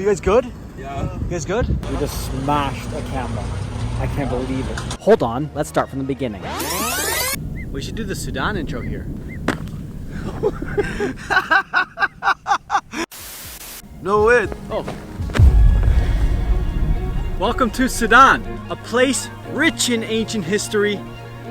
you guys good? Yeah. You guys good? We just smashed a camel. I can't believe it. Hold on, let's start from the beginning. We should do the Sudan intro here. No way. Oh. Welcome to Sudan, a place rich in ancient history,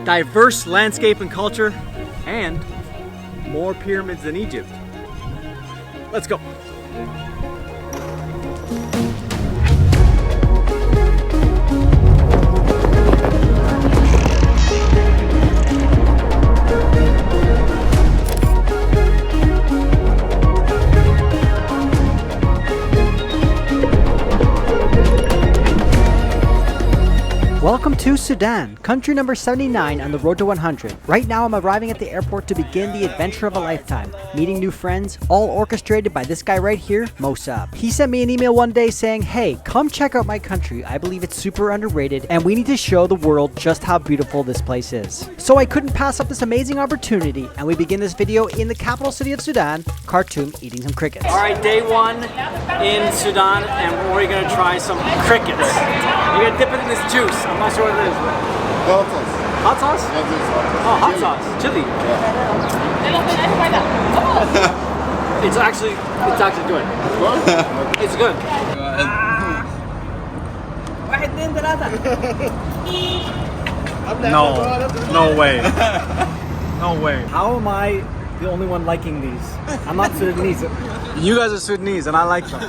diverse landscape and culture, and more pyramids than Egypt. Let's go. Welcome to Sudan, country number 79 on the road to 100. Right now I'm arriving at the airport to begin the adventure of a lifetime, meeting new friends, all orchestrated by this guy right here, Mosab. He sent me an email one day saying, hey, come check out my country. I believe it's super underrated and we need to show the world just how beautiful this place is. So I couldn't pass up this amazing opportunity and we begin this video in the capital city of Sudan, Khartoum, eating some crickets. Alright, day one in Sudan and we're gonna try some crickets. You're gonna dip it in this juice. I'm not sure what it is. Hot sauce. Hot sauce? Yeah, this is hot. Oh, hot sauce. Chili. Yeah. It's actually good. It's good. No way. No way. How am I the only one liking these? I'm not Sudanese. You guys are Sudanese and I like them.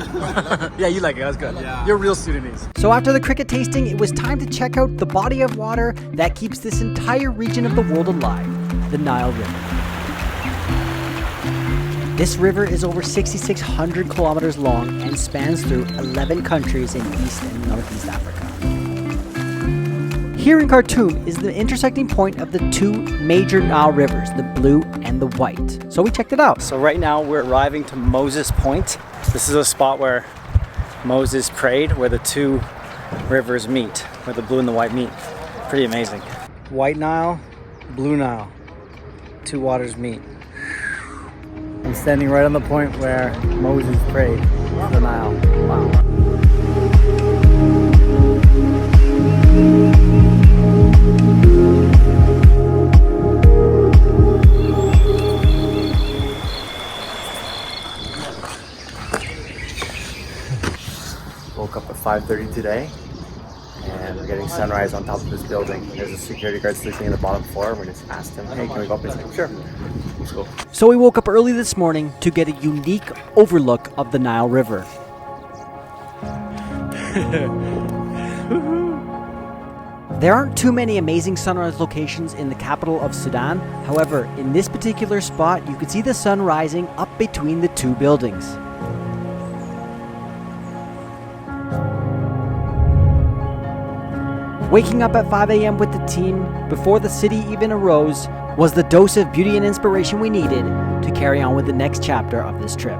Yeah, you like it. That's good. Yeah. You're real Sudanese. So after the cricket tasting, it was time to check out the body of water that keeps this entire region of the world alive, the Nile River. This river is over 6,600 kilometers long and spans through 11 countries in East and Northeast Africa. Here in Khartoum is the intersecting point of the two major Nile rivers, the blue and the white. So we checked it out. So right now we're arriving to Moses Point. This is a spot where Moses prayed, where the two rivers meet, where the blue and the white meet. Pretty amazing. White Nile, blue Nile. Two waters meet. I'm standing right on the point where Moses prayed, the Nile. Wow. Woke up at 5:30 today and we're getting sunrise on top of this building. There's a security guard sleeping in the bottom floor. We just asked him, hey, can we go up? He's like, sure. Let's go. So we woke up early this morning to get a unique overlook of the Nile River. There aren't too many amazing sunrise locations in the capital of Sudan. However, in this particular spot, you can see the sun rising up between the two buildings. Waking up at 5 a.m. with the team before the city even arose was the dose of beauty and inspiration we needed to carry on with the next chapter of this trip.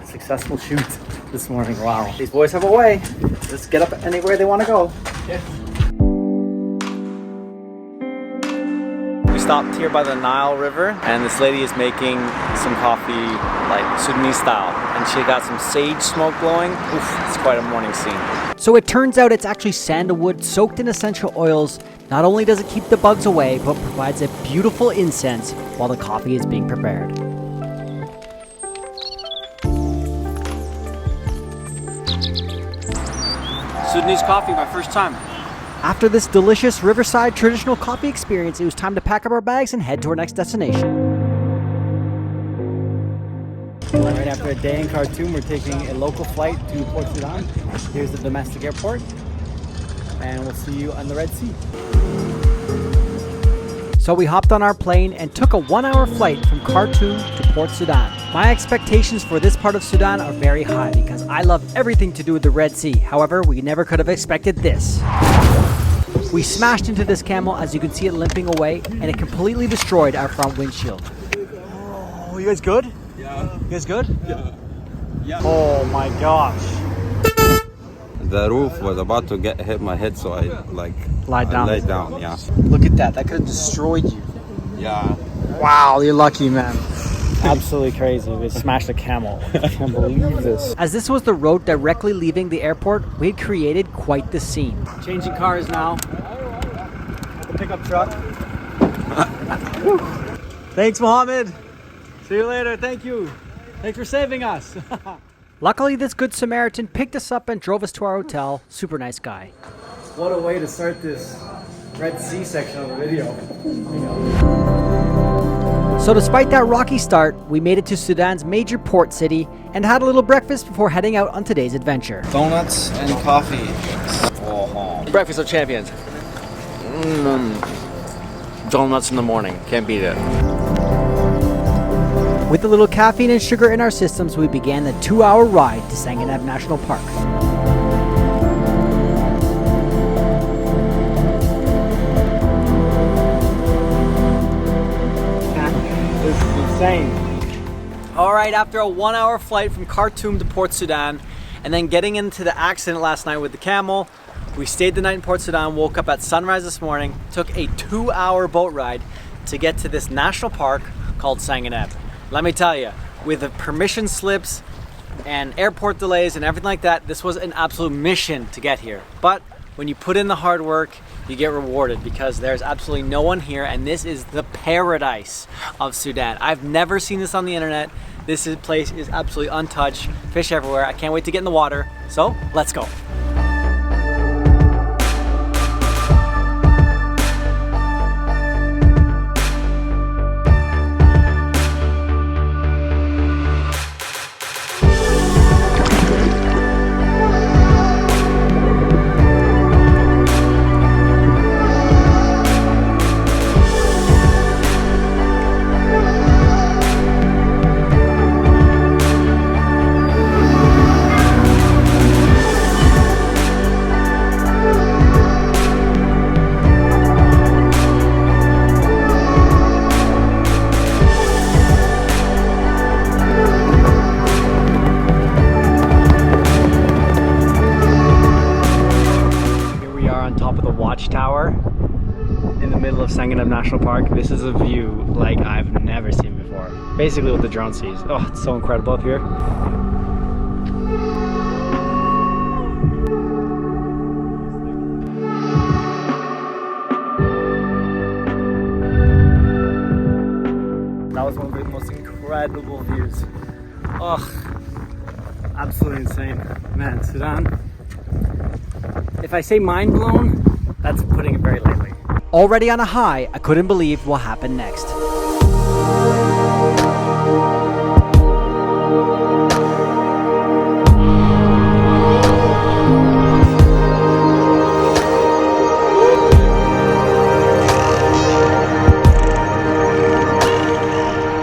Successful shoot this morning. Wow. These boys have a way. Just get up anywhere they want to go. Yeah. We stopped here by the Nile River and this lady is making some coffee like Sudanese style and she got some sage smoke blowing. Oof, it's quite a morning scene. So it turns out it's actually sandalwood soaked in essential oils. Not only does it keep the bugs away, but provides a beautiful incense while the coffee is being prepared. Sudanese coffee, my first time. After this delicious riverside traditional coffee experience, it was time to pack up our bags and head to our next destination. Right after a day in Khartoum, we're taking a local flight to Port Sudan. Here's the domestic airport, and we'll see you on the Red Sea. So we hopped on our plane and took a 1-hour flight from Khartoum to Port Sudan. My expectations for this part of Sudan are very high because I love everything to do with the Red Sea. However, we never could have expected this. We smashed into this camel, as you can see it limping away, and it completely destroyed our front windshield. Oh, you guys good? Yeah. You guys good? Yeah. Yeah. Oh my gosh. The roof was about to hit my head, so I Lied down. laid down. Yeah. Look at that. That could have destroyed you. Yeah. Wow, you're lucky, man. Absolutely crazy. We smashed a camel. I can't believe this. As this was the road directly leaving the airport, we had created quite the scene. Changing cars now. At the pickup truck. Thanks, Mohammed. See you later. Thank you. Thanks for saving us. Luckily, this good Samaritan picked us up and drove us to our hotel. Super nice guy. What a way to start this Red Sea section of the video. So despite that rocky start, we made it to Sudan's major port city and had a little breakfast before heading out on today's adventure. Donuts and coffee. Breakfast of champions. Donuts in the morning. Can't beat it. With a little caffeine and sugar in our systems, we began the 2-hour ride to Sanganab National Park. This is insane. All right, after a 1-hour flight from Khartoum to Port Sudan, and then getting into the accident last night with the camel, we stayed the night in Port Sudan, woke up at sunrise this morning, took a 2-hour boat ride to get to this national park called Sanganab. Let me tell you, with the permission slips and airport delays and everything like that, this was an absolute mission to get here. But when you put in the hard work, you get rewarded because there's absolutely no one here, and this is the paradise of Sudan. I've never seen this on the internet. This place is absolutely untouched, fish everywhere. I can't wait to get in the water, so let's go. Watchtower in the middle of Sanganab National Park. This is a view like I've never seen before. Basically what the drone sees. Oh, it's so incredible up here. That was one of the most incredible views. Oh, absolutely insane. Man, Sudan. If I say mind blown, that's putting it very lightly. Already on a high, I couldn't believe what happened next.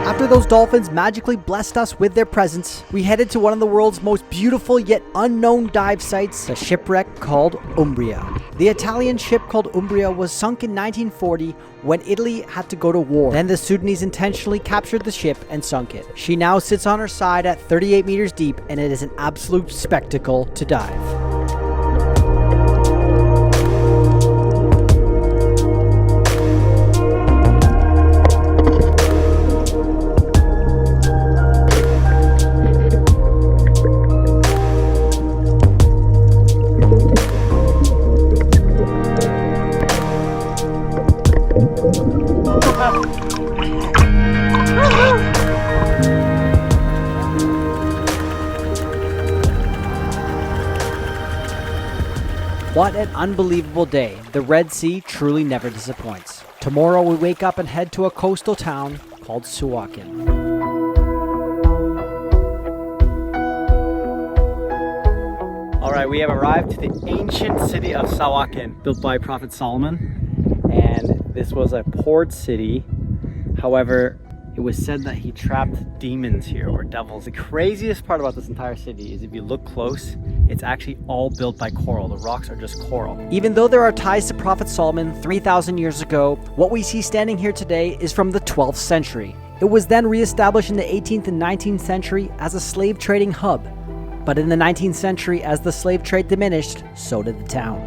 After those dolphins magically blessed us with their presence, we headed to one of the world's most beautiful yet unknown dive sites, a shipwreck called Umbria. The Italian ship called Umbria was sunk in 1940 when Italy had to go to war. Then the Sudanese intentionally captured the ship and sunk it. She now sits on her side at 38 meters deep, and it is an absolute spectacle to dive. What an unbelievable day. The Red Sea truly never disappoints. Tomorrow we wake up and head to a coastal town called Sawakin. Alright, we have arrived to the ancient city of Sawakin, built by Prophet Solomon. And this was a port city. However, it was said that he trapped demons here, or devils. The craziest part about this entire city is if you look close, it's actually all built by coral. The rocks are just coral. Even though there are ties to Prophet Solomon 3,000 years ago, what we see standing here today is from the 12th century. It was then re-established in the 18th and 19th century as a slave trading hub. But in the 19th century, as the slave trade diminished, so did the town.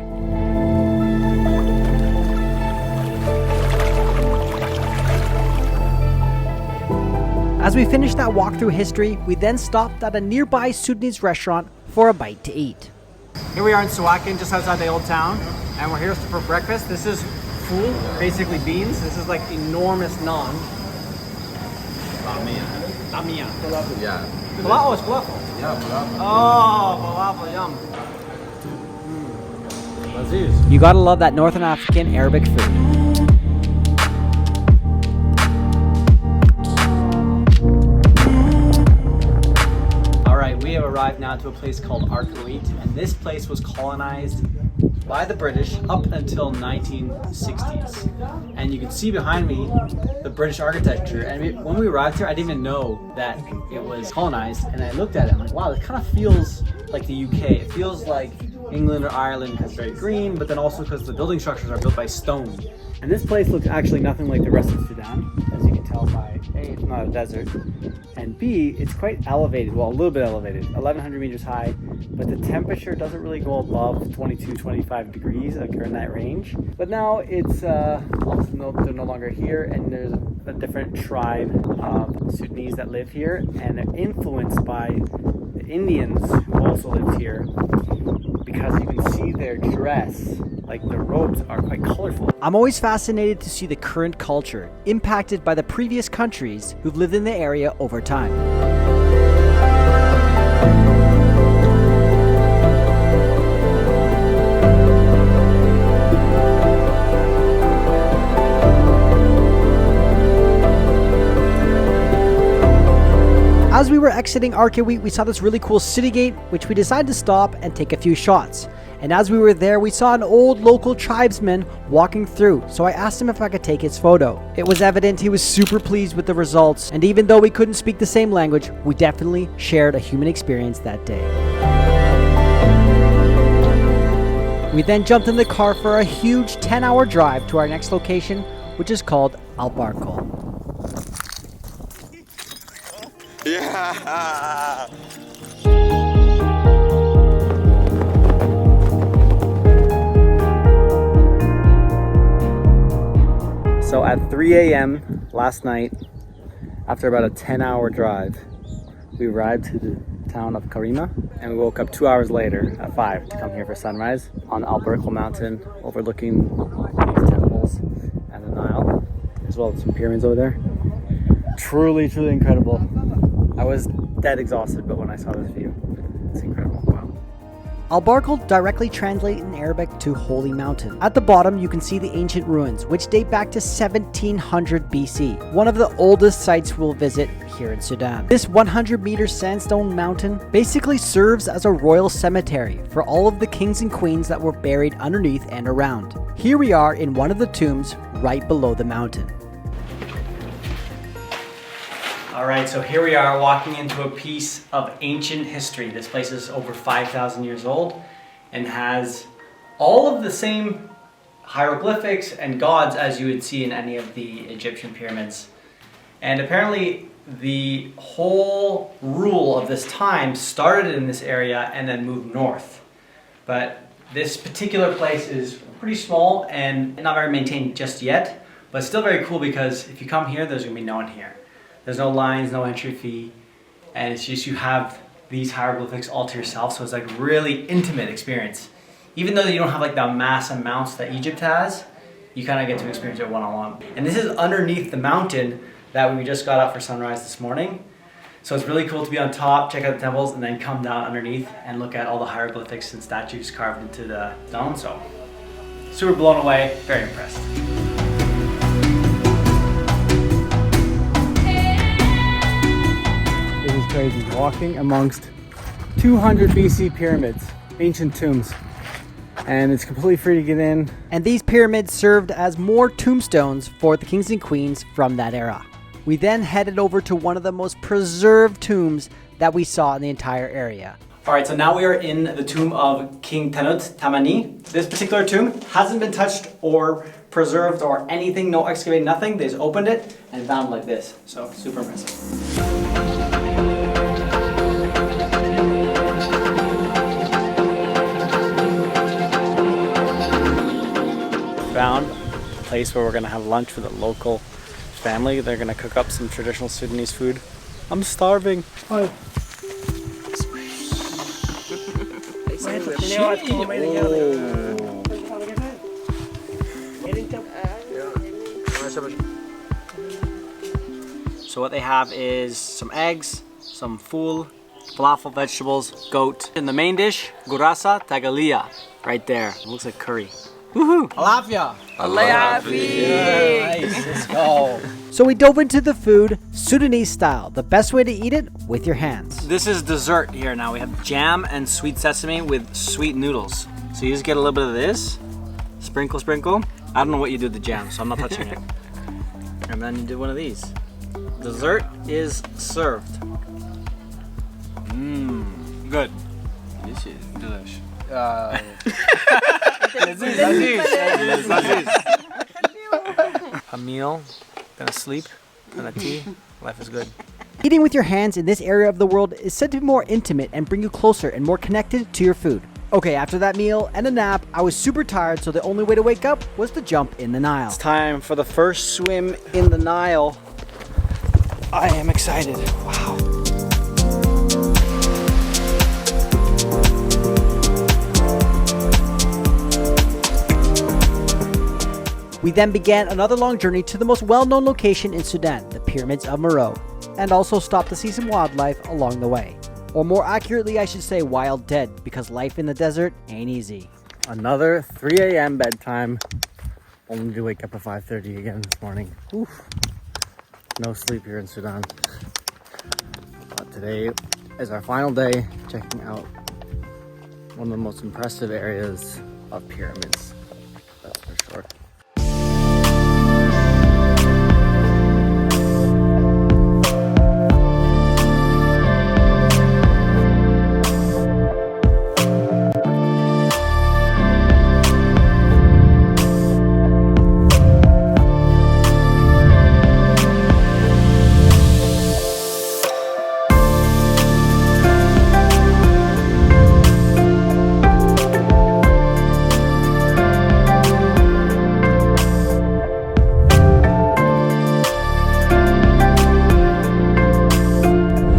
As we finished that walk through history, we then stopped at a nearby Sudanese restaurant for a bite to eat. Here we are in Sawakin, just outside the old town, and we're here for breakfast. This is fool, basically beans. This is like enormous naan. Tamia. Yeah. Falafel, oh, it's falafel. Yeah, Oh, falafel, yum. You gotta love that Northern African Arabic food. Alright, we have arrived now to a place called Albarko, and this place was colonized by the British up until 1960s. And you can see behind me the British architecture, and when we arrived here I didn't even know that it was colonized, and I looked at it and I'm like, wow, it kind of feels like the UK. It feels like England or Ireland because it's very green, but then also because the building structures are built by stone. And this place looks actually nothing like the rest of Sudan, as you can tell by A, it's not a desert, and B, it's quite elevated, well, a little bit elevated, 1,100 meters high, but the temperature doesn't really go above 22, 25 degrees, like you're in that range. But now it's, they're no longer here, and there's a different tribe of Sudanese that live here, and they're influenced by the Indians who also lived here, because you can see their dress, like their robes are quite colorful. I'm always fascinated to see the current culture impacted by the previous countries who've lived in the area over time. As we were exiting Albarko, we saw this really cool city gate, which we decided to stop and take a few shots. And as we were there, we saw an old local tribesman walking through, so I asked him if I could take his photo. It was evident he was super pleased with the results, and even though we couldn't speak the same language, we definitely shared a human experience that day. We then jumped in the car for a huge 10-hour drive to our next location, which is called Albarko. Yeah. So at 3 a.m. last night, after about a 10-hour drive, we arrived to the town of Karima, and we woke up 2 hours later at 5 to come here for sunrise on Albarko mountain, overlooking these temples and the Nile, as well as some pyramids over there. Truly, truly incredible. I was dead exhausted, but when I saw this view, it's incredible. Wow. Albarko directly translates in Arabic to Holy Mountain. At the bottom, you can see the ancient ruins, which date back to 1700 BC, one of the oldest sites we'll visit here in Sudan. This 100-meter sandstone mountain basically serves as a royal cemetery for all of the kings and queens that were buried underneath and around. Here we are in one of the tombs right below the mountain. All right, so here we are walking into a piece of ancient history. This place is over 5,000 years old and has all of the same hieroglyphics and gods as you would see in any of the Egyptian pyramids. And apparently the whole rule of this time started in this area and then moved north. But this particular place is pretty small and not very maintained just yet, but still very cool because if you come here, there's gonna be no one here. There's no lines, no entry fee, and it's just you have these hieroglyphics all to yourself, so it's like really intimate experience. Even though you don't have like the mass amounts that Egypt has, you kind of get to experience it one-on-one. And this is underneath the mountain that we just got up for sunrise this morning. So it's really cool to be on top, check out the temples, and then come down underneath and look at all the hieroglyphics and statues carved into the stone. So super blown away, very impressed. Crazy, walking amongst 200 BC pyramids, ancient tombs, and it's completely free to get in. And these pyramids served as more tombstones for the kings and queens from that era. We then headed over to one of the most preserved tombs that we saw in the entire area. All right, so now we are in the tomb of King Tanut Tamani. This particular tomb hasn't been touched or preserved or anything, no excavating, nothing. They just opened it and found like this, so super impressive. Found a place where we're gonna have lunch with a local family. They're gonna cook up some traditional Sudanese food. I'm starving. So what they have is some eggs, some fool, falafel vegetables, goat. In the main dish, gurasa tagalia, right there. It looks like curry. Woohoo! Alafia! Nice, let's go. So we dove into the food, Sudanese style. The best way to eat it, with your hands. This is dessert here now. We have jam and sweet sesame with sweet noodles. So you just get a little bit of this, sprinkle, sprinkle. I don't know what you do with the jam, so I'm not touching it. And then you do one of these. Dessert is served. Mmm, good. This is delicious. A meal, then a sleep, then a tea. Life is good. Eating with your hands in this area of the world is said to be more intimate and bring you closer and more connected to your food. Okay, after that meal and a nap, I was super tired, so the only way to wake up was to jump in the Nile. It's time for the first swim in the Nile. I am excited. Wow. We then began another long journey to the most well-known location in Sudan, the Pyramids of Meroe, and also stopped to see some wildlife along the way. Or more accurately, I should say wild dead, because life in the desert ain't easy. Another 3 a.m. bedtime. Only to wake up at 5:30 again this morning. Oof. No sleep here in Sudan. But today is our final day checking out one of the most impressive areas of pyramids. That's for sure.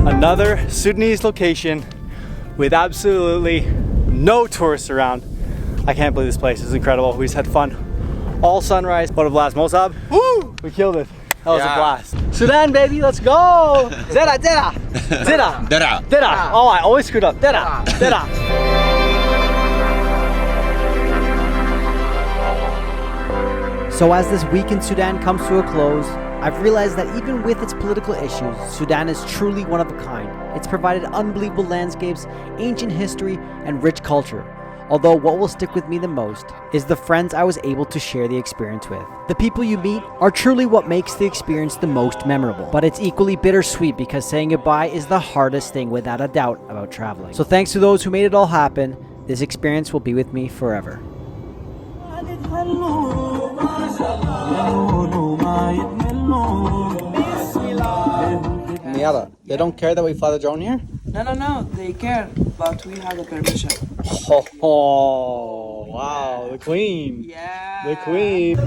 Another Sudanese location with absolutely no tourists around. I can't believe this place is incredible. We just had fun all sunrise. What a blast. Mosab, woo! We killed it. That was a blast. Sudan, baby, let's go! Zera, Zera! Zera! Dara. Zera! Oh, I always screwed up. Zera! Zera! So as this week in Sudan comes to a close, I've realized that even with its political issues, Sudan is truly one of a kind. It's provided unbelievable landscapes, ancient history, and rich culture. Although what will stick with me the most is the friends I was able to share the experience with. The people you meet are truly what makes the experience the most memorable. But it's equally bittersweet because saying goodbye is the hardest thing without a doubt about traveling. So thanks to those who made it all happen. This experience will be with me forever. Miata, they don't care that we fly the drone here? No, they care, but we have the permission. Oh, wow, the queen. Yeah. The queen.